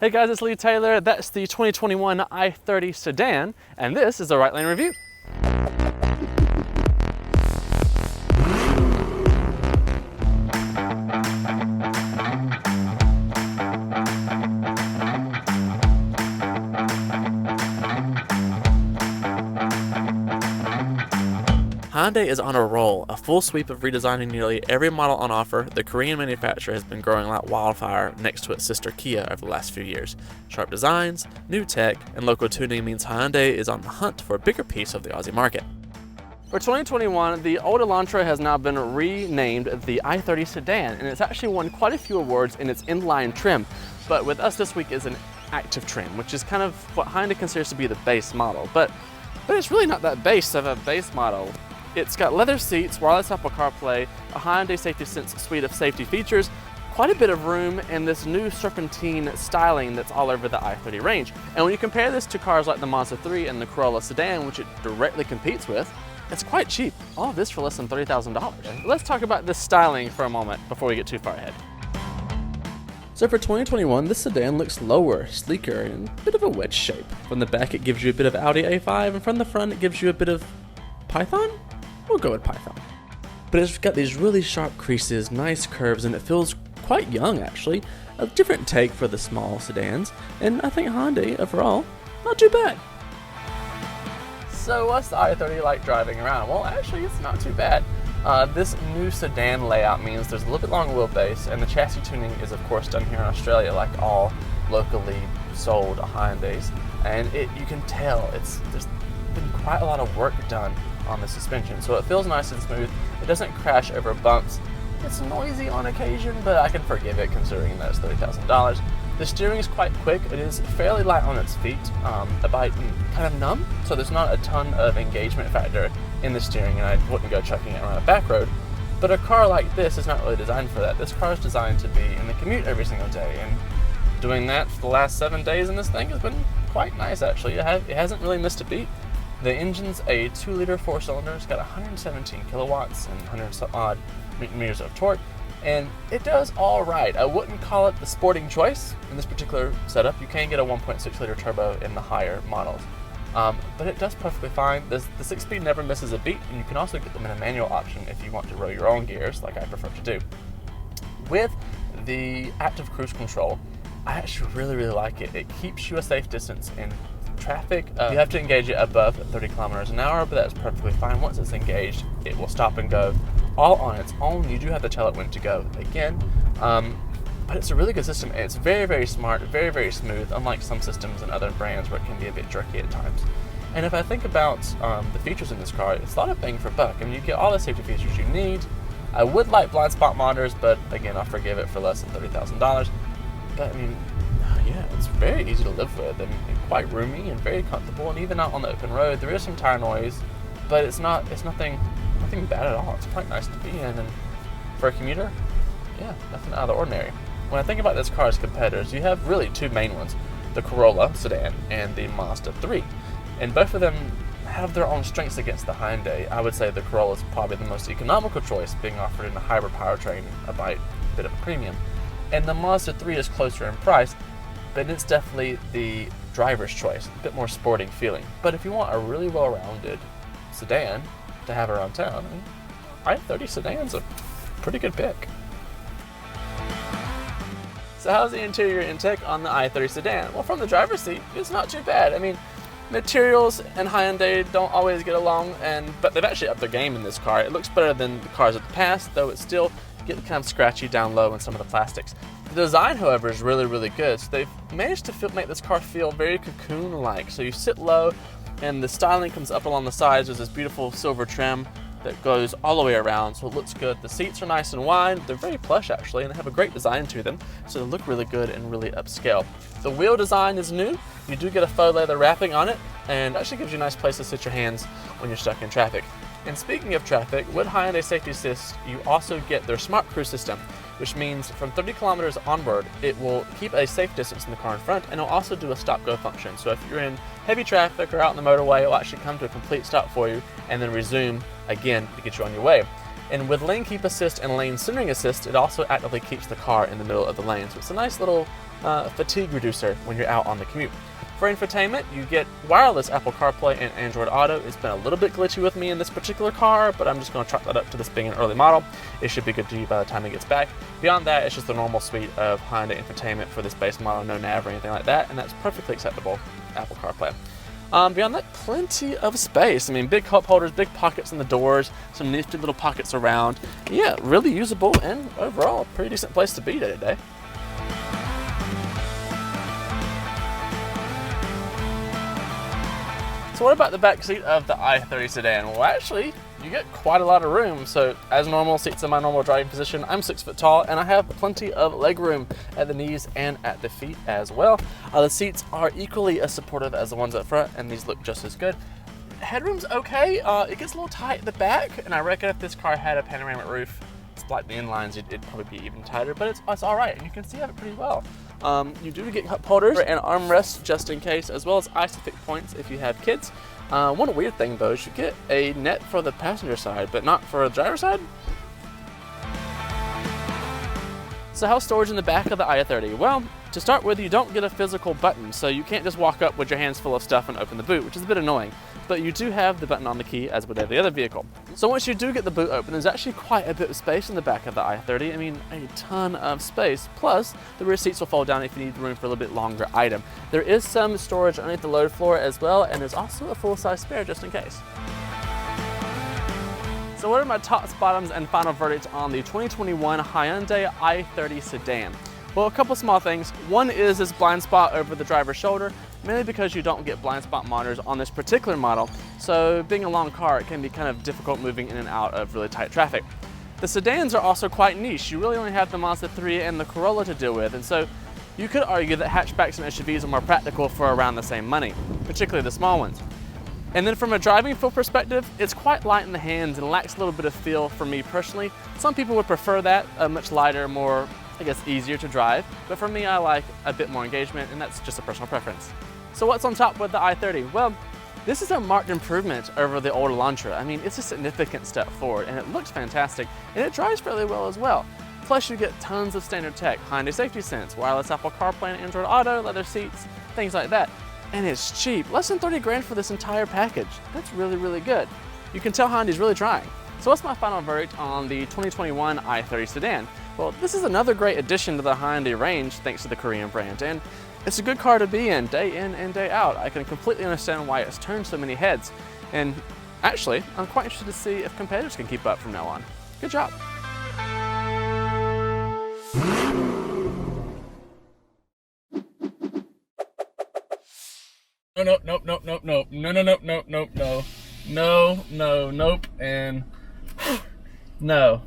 Hey guys, it's Lee Taylor. That's the 2021 i30 Sedan, and this is a Right Lane review. Hyundai is on a roll, a full sweep of redesigning nearly every model on offer. The Korean manufacturer has been growing like wildfire next to its sister Kia over the last few years. Sharp designs, new tech, and local tuning means Hyundai is on the hunt for a bigger piece of the Aussie market. For 2021, the old Elantra has now been renamed the i30 Sedan, and it's actually won quite a few awards in its inline trim. But with us this week is an active trim, which is kind of what Hyundai considers to be the base model. But it's really not that base of a base model. It's got leather seats, wireless Apple CarPlay, a Hyundai Safety Sense suite of safety features, quite a bit of room, and this new serpentine styling that's all over the i30 range. And when you compare this to cars like the Mazda 3 and the Corolla Sedan, which it directly competes with, it's quite cheap. All of this for less than $30,000. Let's talk about this styling for a moment before we get too far ahead. So for 2021, this sedan looks lower, sleeker, and a bit of a wedge shape. From the back it gives you a bit of Audi A5, and from the front it gives you a bit of Python? We'll go with Python. But it's got these really sharp creases, nice curves, and it feels quite young actually. A different take for the small sedans, and I think Hyundai overall, not too bad. So what's the i30 like driving around? Well, actually it's not too bad. This new sedan layout means there's a little bit longer wheelbase, and the chassis tuning is of course done here in Australia like all locally sold Hyundais. And you can tell there's been quite a lot of work done on the suspension, so it feels nice and smooth. It doesn't crash over bumps. It's noisy on occasion, but I can forgive it considering that it's $30,000. The steering is quite quick. It is fairly light on its feet, a bit kind of numb, so there's not a ton of engagement factor in the steering, and I wouldn't go chucking it around a back road. But a car like this is not really designed for that. This car is designed to be in the commute every single day, and doing that for the last 7 days in this thing has been quite nice actually. It hasn't really missed a beat. The engine's a 2-liter 4-cylinder. It's got 117 kilowatts and 100-odd meters of torque, and it does all right. I wouldn't call it the sporting choice in this particular setup. You can get a 1.6-liter turbo in the higher models, but it does perfectly fine. The 6-speed never misses a beat, and you can also get them in a manual option if you want to roll your own gears, like I prefer to do. With the active cruise control, I actually really like it. It keeps you a safe distance in traffic. You have to engage it above 30 kilometers an hour, but that's perfectly fine. Once it's engaged, it will stop and go all on its own. You do have to tell it when to go again, but it's a really good system, and it's very, very smart, very, very smooth, unlike some systems and other brands where it can be a bit jerky at times. And if I think about the features in this car, it's a lot of bang for buck. I mean, you get all the safety features you need. I would like blind spot monitors, but again, I'll forgive it for less than $30,000. But I mean, yeah, it's very easy to live with and quite roomy and very comfortable. And even out on the open road, there is some tire noise, but it's nothing bad at all. It's quite nice to be in, and for a commuter, yeah, nothing out of the ordinary. When I think about this car's competitors, you have really two main ones: the Corolla Sedan and the Mazda 3, and both of them have their own strengths against the Hyundai. I would say the Corolla is probably the most economical choice, being offered in a hybrid powertrain, a bit of a premium, and the Mazda 3 is closer in price, but it's definitely the driver's choice, a bit more sporting feeling. But if you want a really well-rounded sedan to have around town, i30 Sedan's a pretty good pick. So how's the interior intake on the i30 Sedan? Well, from the driver's seat, it's not too bad. I mean, materials and Hyundai don't always get along, but they've actually upped their game in this car. It looks better than the cars of the past, though it still gets kind of scratchy down low in some of the plastics. The design, however, is really, really good. So they've managed to make this car feel very cocoon-like. So you sit low, and the styling comes up along the sides. There's this beautiful silver trim that goes all the way around, so it looks good. The seats are nice and wide. They're very plush, actually, and they have a great design to them, so they look really good and really upscale. The wheel design is new. You do get a faux leather wrapping on it, and it actually gives you a nice place to sit your hands when you're stuck in traffic. And speaking of traffic, with Hyundai Safety Assist, you also get their Smart Cruise system, which means from 30 kilometers onward, it will keep a safe distance in the car in front, and it'll also do a stop-go function. So if you're in heavy traffic or out in the motorway, it'll actually come to a complete stop for you and then resume again to get you on your way. And with Lane Keep Assist and Lane Centering Assist, it also actively keeps the car in the middle of the lane. So it's a nice little fatigue reducer when you're out on the commute. For infotainment, you get wireless Apple CarPlay and Android Auto. It's been a little bit glitchy with me in this particular car, but I'm just going to chalk that up to this being an early model. It should be good to you by the time it gets back. Beyond that, it's just the normal suite of Hyundai infotainment for this base model, no nav or anything like that, and that's perfectly acceptable Apple CarPlay. Beyond that, plenty of space. I mean, big cup holders, big pockets in the doors, some nifty little pockets around. Yeah, really usable and overall a pretty decent place to be day to day. So what about the back seat of the i30 Sedan? Well, actually, you get quite a lot of room. So as normal, seats in my normal driving position, I'm 6 foot tall and I have plenty of leg room at the knees and at the feet as well. The seats are equally as supportive as the ones up front, and these look just as good. Headroom's okay. It gets a little tight at the back, and I reckon if this car had a panoramic roof, it's like the inlines, it'd probably be even tighter, but it's all right, and you can see it pretty well. You do get cup holders and armrests just in case, as well as ISOFIX points if you have kids. One weird thing though is you get a net for the passenger side, but not for the driver's side. So how's storage in the back of the i30? Well, to start with, you don't get a physical button, so you can't just walk up with your hands full of stuff and open the boot, which is a bit annoying. But you do have the button on the key as with every other vehicle. So once you do get the boot open, there's actually quite a bit of space in the back of the i30. I mean, a ton of space. Plus, the rear seats will fold down if you need room for a little bit longer item. There is some storage underneath the load floor as well, and there's also a full-size spare just in case. So what are my tops, bottoms, and final verdicts on the 2021 Hyundai i30 Sedan? Well, a couple small things. One is this blind spot over the driver's shoulder, mainly because you don't get blind spot monitors on this particular model. So being a long car, it can be kind of difficult moving in and out of really tight traffic. The sedans are also quite niche. You really only have the Mazda 3 and the Corolla to deal with, and so you could argue that hatchbacks and SUVs are more practical for around the same money, particularly the small ones. And then from a driving feel perspective, it's quite light in the hands and lacks a little bit of feel for me personally. Some people would prefer that, much lighter, more, I guess, easier to drive. But for me, I like a bit more engagement, and that's just a personal preference. So what's on top with the i30? Well, this is a marked improvement over the old Elantra. I mean, it's a significant step forward, and it looks fantastic, and it drives fairly well as well. Plus, you get tons of standard tech, Hyundai Safety Sense, wireless Apple CarPlay and Android Auto, leather seats, things like that. And it's cheap, less than 30 grand for this entire package. That's really, really good. You can tell Hyundai's really trying. So what's my final verdict on the 2021 i30 Sedan? Well, this is another great addition to the Hyundai range thanks to the Korean brand, and it's a good car to be in day and day out. I can completely understand why it's turned so many heads. And actually, I'm quite interested to see if competitors can keep up from now on. Good job. Nope, and no.